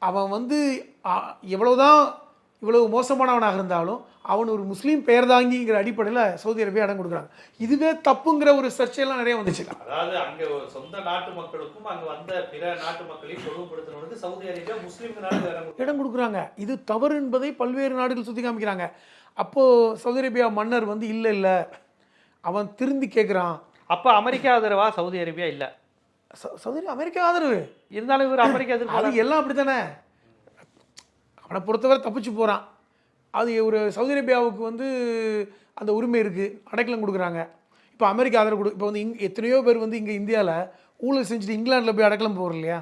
அவன் வந்து எவ்வளவுதான் இவ்வளவு மோசமானவனாக இருந்தாலும் அவன் ஒரு முஸ்லீம் பெயர் தாங்கிங்கிற அடிப்படையில் சவுதி அரேபியா இடம் கொடுக்குறாங்க. இதுவே தப்புங்கிற ஒரு சர்ச்சையெல்லாம் நிறைய வந்துச்சு. அதாவது அங்கே சொந்த நாட்டு மக்களுக்கும் அங்கே வந்த பிற நாட்டு மக்களையும் கொடுமைப்படுத்துறவனுக்கு சவுதி அரேபியா முஸ்லீம்களால இடம் கொடுக்குறாங்க. இது தவறு என்பதை பல்வேறு நாடுகள் சுற்றி காமிக்கிறாங்க. அப்போது சவுதி அரேபியா மன்னர் வந்து இல்லை அவன் திருந்தி கேட்குறான். அப்போ அமெரிக்கா ஆதரவா சவுதி அரேபியா இல்லை, சவுதி அமெரிக்கா ஆதரவு இருந்தாலும் இவர் அமெரிக்கா எதிர்ப்பு. அது எல்லாம் அப்படி தானே. அவனை பொறுத்தவரை தப்பிச்சு போகிறான். அது ஒரு சவுதி அரேபியாவுக்கு வந்து அந்த உரிமை இருக்குது, அடைக்கலம் கொடுக்குறாங்க. இப்போ அமெரிக்கா ஆதரவு இப்போ வந்து எத்தனையோ பேர் வந்து இங்கே இந்தியாவில் ஊழல் செஞ்சுட்டு இங்கிலாண்டில் போய் அடைக்கலம் போகிறோம் இல்லையா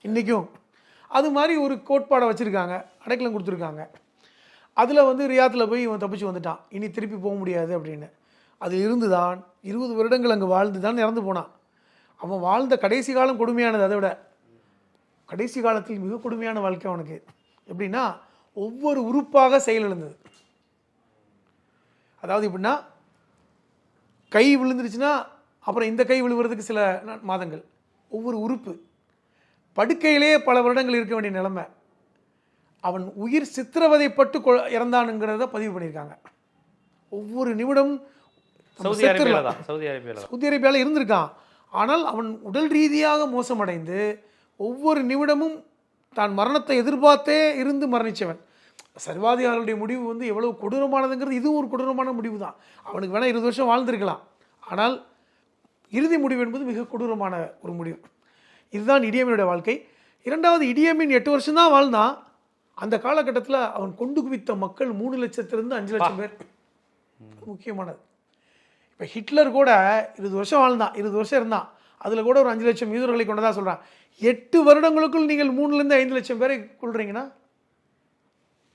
இன்றைக்கும். அது மாதிரி ஒரு கோட்பாடை வச்சுருக்காங்க, அடைக்கலம் கொடுத்துருக்காங்க. அதில் வந்து ரியாத்தில் போய் இவன் தப்பிச்சு வந்துட்டான், இனி திருப்பி போக முடியாது அப்படின்னு. அது இருந்து தான் 20 வருடங்கள் அங்கே வாழ்ந்து தான் இறந்து போனான். அவன் வாழ்ந்த கடைசி காலம் கொடுமையானது. அதை விட கடைசி காலத்தில் மிக கொடுமையான வாழ்க்கை அவனுக்கு. எப்படின்னா ஒவ்வொரு உறுப்பாக செயலிழந்தது. அதாவது எப்படின்னா கை விழுந்துருச்சுன்னா அப்புறம் இந்த கை விழுவுறதுக்கு சில மாதங்கள், ஒவ்வொரு உறுப்பு படுக்கையிலேயே பல வருடங்கள் இருக்க வேண்டிய நிலைமை. அவன் உயிர் சித்திரவதைப்பட்டு இறந்தானுங்கிறத பதிவு பண்ணியிருக்காங்க. ஒவ்வொரு நிமிடம் சவுதி அரேபியாவில் இருந்திருக்கான். ஆனால் அவன் உடல் ரீதியாக மோசமடைந்து ஒவ்வொரு நிமிடமும் தான் மரணத்தை எதிர்பார்த்தே இருந்து மரணித்தவன். சர்வாதிகாரிகளுடைய முடிவு வந்து எவ்வளவு கொடூரமானதுங்கிறது இதுவும் ஒரு கொடூரமான முடிவு தான். அவனுக்கு வேணால் 20 வருஷம் வாழ்ந்திருக்கலாம், ஆனால் இறுதி முடிவு என்பது மிக கொடூரமான ஒரு முடிவு. இதுதான் இடியமீனுடைய வாழ்க்கை. இரண்டாவது, இடியமீன் 8 வருஷம் தான் வாழ்ந்தான். அந்த காலகட்டத்தில் அவன் கொண்டு குவித்த மக்கள் 3 லட்சத்திலிருந்து 5 லட்சம் பேர். முக்கியமானது. இப்போ ஹிட்லர் கூட 20 வருஷம் வாழ்ந்தான், 20 வருஷம் இருந்தான். அதில் கூட ஒரு 5 லட்சம் யூதர்களை கொண்டதாக சொல்கிறான். 8 வருடங்களுக்குள் நீங்கள் 3லேருந்து 5 லட்சம் பேரை கொள்றீங்கன்னா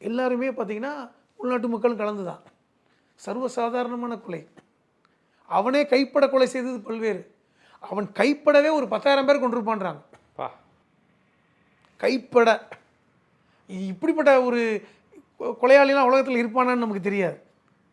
எல்லாருமே பார்த்தீங்கன்னா உள்நாட்டு மக்களும் கலந்து தான். சர்வசாதாரணமான கொலை. அவனே கைப்பட கொலை செய்தது பல்வேறு. அவன் கைப்படவே ஒரு 10,000 பேர் கொண்டிருப்பான்றாங்க. கைப்பட இப்படிப்பட்ட ஒரு கொலையாளிலாம் உலகத்தில் இருப்பானான்னு நமக்கு தெரியாது.